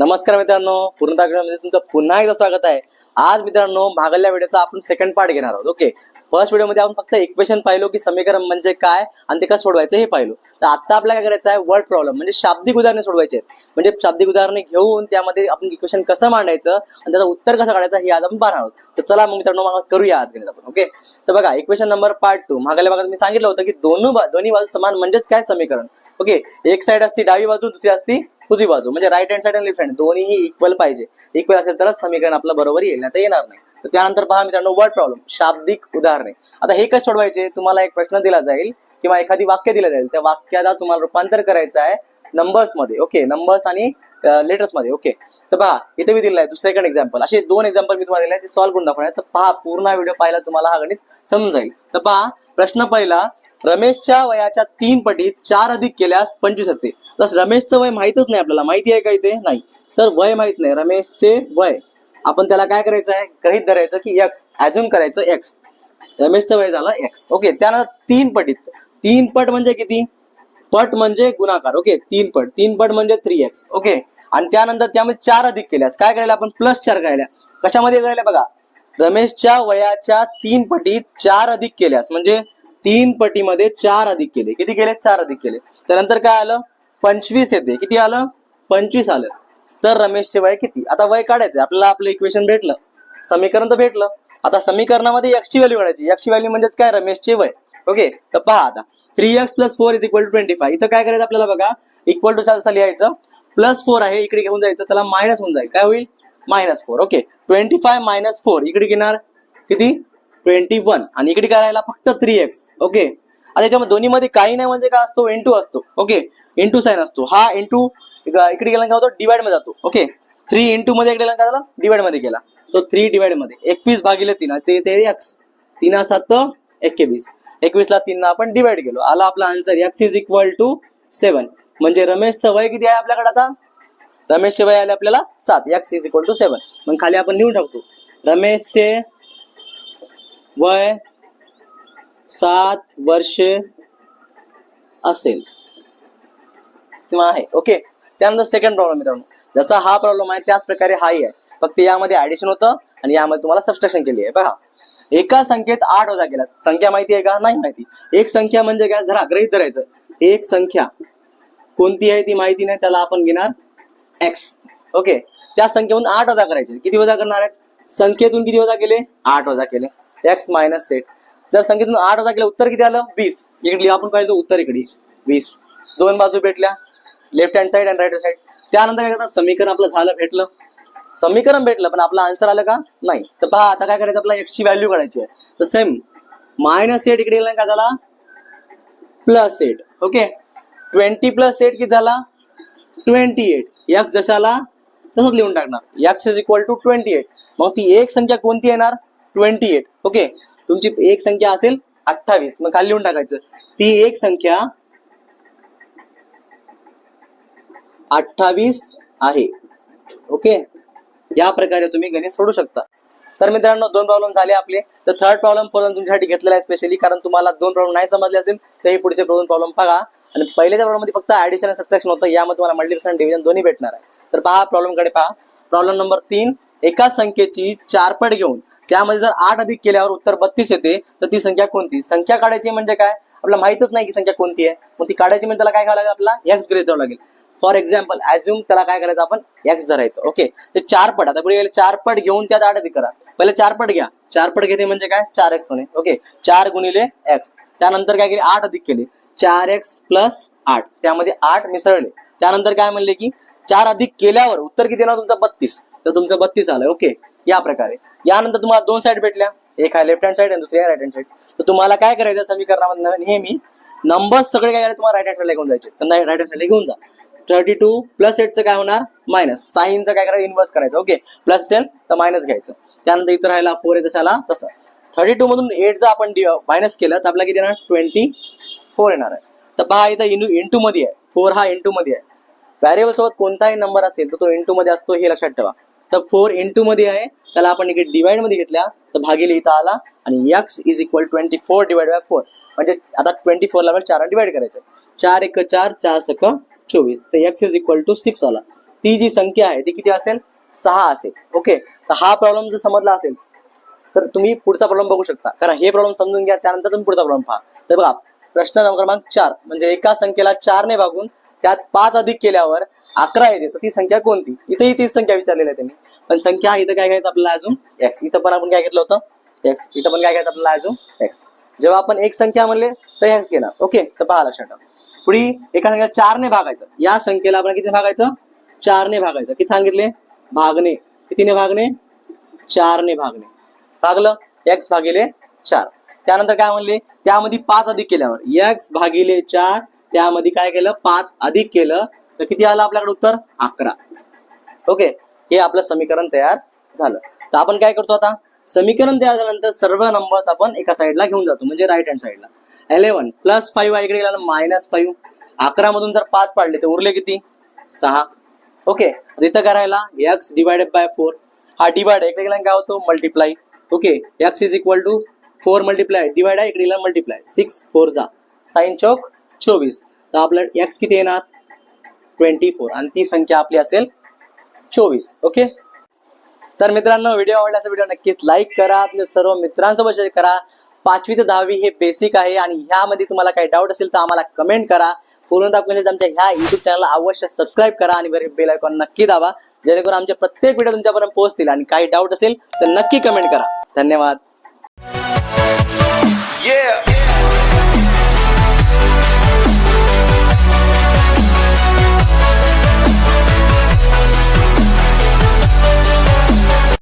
नमस्कार मित्रांनो, पूर्णतामध्ये तुमचं पुन्हा एकदा स्वागत आहे. आज मित्रांनो मागल्या व्हिडिओचा आपण सेकंड पार्ट घेणार आहोत. ओके, फर्स्ट व्हिडिओमध्ये आपण फक्त इक्वेशन पाहिलो की समीकरण म्हणजे काय आणि ते कसं सोडवायचं हे पाहिलो. तर आता आपल्याला काय करायचं आहे, वर्ड प्रॉब्लेम म्हणजे शाब्दिक उदाहरणे सोडवायचे आहेत. म्हणजे शाब्दिक उदाहरणे घेऊन त्यामध्ये आपण इक्वेशन कसं मांडायचं आणि त्याचं उत्तर कसं काढायचं हे आज आपण पाहणार आहोत. तर चला मग मित्रांनो मग करूया आज गणित आपण. ओके, तर बघा इक्वेशन नंबर पार्ट 2 मागल्या भागात मी सांगितलं होतं की दोन्ही बाजू समान म्हणजेच काय समीकरण. ओके, एक साइड असती डावी बाजू, दुसरी असती उजवी बाजू, म्हणजे राईट हँड साइड आणि लेफ्ट हँड दोन्ही इक्वल पाहिजे. इक्वल असेल तरच समीकरण आपलं बरोबर येईल, नाही तर येणार नाही. तर त्यानंतर पहा मित्रांनो वर्ड प्रॉब्लेम, शाब्दिक उदाहरणे. आता हे कसं सोडवायचे, तुम्हाला एक प्रश्न दिला जाईल किंवा एखादी वाक्य दिलं जाईल, त्या वाक्याला तुम्हाला रूपांतर करायचं आहे नंबर्स मध्ये. ओके, नंबर्स आणि लेटर्स मध्ये. ओके, तर पहा इथे मी दिलं आहे सेकंड एक्झाम्पल. असे 2 एक्झाम्पल मी तुम्हाला दिले ते सॉल्व्ह करून दाखवणार. तर पहा पूर्ण व्हिडिओ पाहिला तुम्हाला हा गणित समजून जाईल. तर पहा प्रश्न पहिला, रमेशच्या वयाच्या 3 पटीत 4 अधिक केल्यास 25 होते. तसं रमेशचं वय माहितच नाही आपल्याला, माहिती आहे का इथे? नाही. तर वय माहित नाही, रमेशचे वय आपण त्याला काय करायचं आहे, गृहीत धरायचं की एक्स, ऍझ्युम करायचं एक्स. रमेशचं वय झालं एक्स. ओके, त्यानंतर 3 पटीत, 3 पट म्हणजे किती? पट म्हणजे गुणाकार. ओके, 3 पट, 3 पट म्हणजे 3x. ओके, आणि त्यानंतर त्यामध्ये 4 अधिक केल्यास काय करायला आपण, +4 करायला. कशामध्ये करायला बघा, रमेशच्या वयाच्या 3 पटीत 4 अधिक केल्यास म्हणजे 3 पटीमध्ये 4 अधिक केले. किती केले? 4 अधिक केले. त्यानंतर काय आलं, 25 येते. किती आलं? 25 आलं. तर रमेशचे वय किती? आता वय काढायचं आपल्याला. आपलं इक्वेशन भेटलं, समीकरण तर भेटलं. आता समीकरणामध्ये x ची व्हॅल्यू काढायची. x ची व्हॅल्यू म्हणजेच काय, रमेशचे वय. ओके, तर पहा आता 3x + 4 = 25. इथं काय करायचं आपल्याला बघा, इक्वल टू असं लिहायचं, +4 आहे इकडे घेऊन जायचं, त्याला मायनस होऊन जाईल. काय होईल? -4. ओके, 25 - 4 इकडे घेणार किती? 21. आणि इकडे काय राहिला फक्त 3x. ओके, आता याच्यामध्ये दोन्ही मध्ये काही नाही म्हणजे काय असतो, इंटू असतो. ओके, इंटू साइन असतो. हा इंटू इकडे गेला काय होतो, डिवाइड मध्ये जातो. ओके, 3 इंटू मध्ये इकडे काय झाला, डिवाइड मध्ये गेला. तो 3 डिवाइड मध्ये 21/3 ते x. 3 7 21. 21 ला 3 आपण डिवाइड केलो, आला आपला आन्सर x = 7. म्हणजे रमेशचं वय किती आहे आपल्याकडे? आता रमेशचे वय आले आपल्याला 7, x = 7. मग खाली आपण लिहून टाकतो, रमेशचे वय 7 वर्षे असेल किंवा आहे. ओके, त्यानंतर सेकंड प्रॉब्लेम मित्रांनो, जसा हा प्रॉब्लेम आहे त्याच प्रकारे हाही आहे, फक्त यामध्ये ऍडिशन होतं आणि यामध्ये तुम्हाला सबट्रॅक्शन केली आहे. बघा, एका संख्येत 8 वजा केला. संख्या माहिती आहे का? नाही माहिती. एक संख्या म्हणजे काय, जरा गृहीत धरायचं. एक संख्या कोणती आहे ती माहिती नाही, त्याला आपण घेणार x. ओके, त्या संख्येतून 8 वजा करायचे. किती वजा करणार आहेत? संख्येतून किती वजा केले? 8 वजा केले. x - 8. जर संख्येतून 8 वजा केलं, उत्तर किती आलं? 20. इकडे आपण पाहिलं उत्तर इकडे 20. दोन बाजू भेटल्या, लेफ्ट हँड साइड आणि राईट हँड साइड. त्यानंतर काय करतात, समीकरण आपलं झालं, भेटलं. समीकरण भेटलं पण आपलं आन्सर आलं का? नाही. तर पहा आता काय करायचं, आपल्याला x ची व्हॅल्यू काढायची आहे. तर सेम -8 इकडे गेला, काय झाला? +8. ओके, 20 + 8 किती झाला? 28. x जशाला तसंच लिहून टाकणार, x = 28. मग ती एक संख्या कोणती येणार? 28. ओके, तुमची एक संख्या असेल 28. मग खाली लिहून टाकायचं, ती एक संख्या 28 आहे. ओके, या प्रकारे तुम्ही गणित सोडू शकता. तर मित्रांनो 2 प्रॉब्लेम झाले आपले. तर थर्ड प्रॉब्लेम तुमच्यासाठी घेतलेला आहे स्पेशली, कारण तुम्हाला 2 प्रॉब्लेम नाही समजले असेल तर हे पुढचे 2 प्रॉब्लेम बघा. आणि पहिल्याच्या प्रॉब्लेम मध्ये फक्त ऍडिशन आणि सबट्रॅक्शन होतं, यामध्ये तुम्हाला मल्टिप्लिकेशन आणि डिव्हिजन दोन्ही भेटणार आहे. तर पहा प्रॉब्लेम कडे पहा. प्रॉब्लेम नंबर 3, एका संख्येची 4 पट घेऊन त्यामध्ये जर 8 अधिक केल्यावर उत्तर 32 येते, तर ती संख्या कोणती? संख्या काढायची म्हणजे काय, आपल्याला माहितच नाही की संख्या कोणती आहे. मग ती काढायची म्हणजे त्याला काय करावं लागेल, आपल्याला x गृहीत धरावं लागेल. फॉर एक्झाम्पल ऍझ्युम, त्याला काय करायचं आपण, x धरायचं. ओके, ते 4 पट, आता पुढे 4 पट घेऊन त्यात 8 अधिक करा. पहिले 4 पट घ्या. 4 पट घेणे म्हणजे काय, 4x होणे. Okay, 4 × x. त्यानंतर काय केले, 8 अधिक केले, 4x + 8. त्यामध्ये 8 मिसळले. त्यानंतर काय म्हणले की 4 अधिक केल्यावर उत्तर किती येणार तुमचा? 32. तर तुमचं 32 आलं. ओके, या प्रकारे. यानंतर तुम्हाला 2 साइड भेटल्या, एक आहे लेफ्ट हँड साइड आणि दुसरी आहे राईट हँड साइड. तर तुम्हाला काय करायचं, समीकरणामध्ये नेहमी नंबर्स सगळे काय करायचे, तुम्हाला राईट हँड साइडला घेऊन जायचे. तर राईट हँड साइडला घेऊन जा. 32 + 8 काय होणार? मायनस. साईनचं काय करायचं, इन्व्हर्स करायचं. ओके, प्लस असेल तर मायनस घ्यायचं. त्यानंतर इथं राहिला 4 आहे तशाला तसं. 32 मधून 8 जर आपण मायनस केलं तर आपल्याला किती येणार? 24 येणार आहे. तर पहा इथं इंटू मध्ये आहे, 4 हा इंटू मध्ये आहे. व्हॅरिएबल सोबत कोणताही नंबर असेल तर तो इंटू मध्ये असतो, हे लक्षात ठेवा. तर 4 इंटू मध्ये आहे, त्याला आपण इकडे डिवाइड मध्ये घेतल्या तर भागिले इथं आला. आणि x = 24 / 4. म्हणजे आता 24 ला 4 डिवाइड करायचं. 4 × 1 = 4, 4 × 6 = 24. तर x = 6 आला. ती जी संख्या आहे ती किती असेल 6 असेल. ओके, तर हा प्रॉब्लेम जर समजला असेल तर तुम्ही पुढचा प्रॉब्लेम बघू शकता, कारण हे प्रॉब्लेम समजून घ्या त्यानंतर तुम्ही पुढचा प्रॉब्लेम पहा. तर बघा प्रश्न क्रमांक 4 म्हणजे एका संख्येला 4 ने भागून त्यात 5 अधिक केल्यावर 11 येते, तर ती संख्या कोणती. इथेही तीच संख्या विचारलेली आहे त्यांनी, पण संख्या इथं काय घ्यायचं आपल्याला अजून एक्स. इथं पण आपण काय घेतलं होतं एक्स, इथं पण काय घ्यायचं आपल्याला अजून एक्स. जेव्हा आपण एक संख्या म्हणले तर एक्स घेणार. ओके, तर पहा लक्षात ठेवा. पुढे एका संख्या 4 ने भागायचं, या संख्येला आपण किती भागायचं 4 ने भागायचं. किती सांगितले भागणे, कितीने भागणे 4 ने भागणे. भागलं एक्स भागिले 4. त्यानंतर काय म्हणले त्यामध्ये 5 अधिक केल्यावर एक्स भागिले 4 त्यामध्ये काय केलं 5 अधिक केलं तर किती आलं आपल्याकडे उत्तर 11. ओके, हे आपलं समीकरण तयार झालं. तर आपण काय करतो आता समीकरण तयार झाल्यानंतर सर्व नंबर्स आपण एका साईडला घेऊन जातो म्हणजे राईट हँड साईडला. 11 प्लस 5 इकडे गेला -5. 11 मधून जर 5 पाडले तर उरले किती 6. ओके, इथं करायला एक्स डिवायडेड बाय 4. हा डिवाइड इकडे गेला काय होतो multiply. Okay, x is equal to 4 multiply divide आहे इकडे गेला मल्टिप्लाय 6 4 जा साइन चौक 24. तर आपलं एक्स किती येणार 24 आणि ती संख्या आपली असेल 24. ओके, तर मित्रांनो व्हिडिओ आवडल्याचा व्हिडिओ नक्कीच लाईक करा, आपल्या सर्व मित्रांसोबत शेअर करा. 5वी ते 10वी हे बेसिक आहे आणि ह्यामध्ये तुम्हाला काही डाऊट असेल तर आम्हाला कमेंट करा. पूर्णतः आमच्या ह्या युट्यूब चॅनलला अवश्य सबस्क्राईब करा आणि बेल आयकॉन नक्की दाबा, जेणेकरून आमचे प्रत्येक व्हिडिओ तुमच्यापर्यंत पोहोचतील. आणि काही डाऊट असेल तर नक्की कमेंट करा. धन्यवाद. Yeah.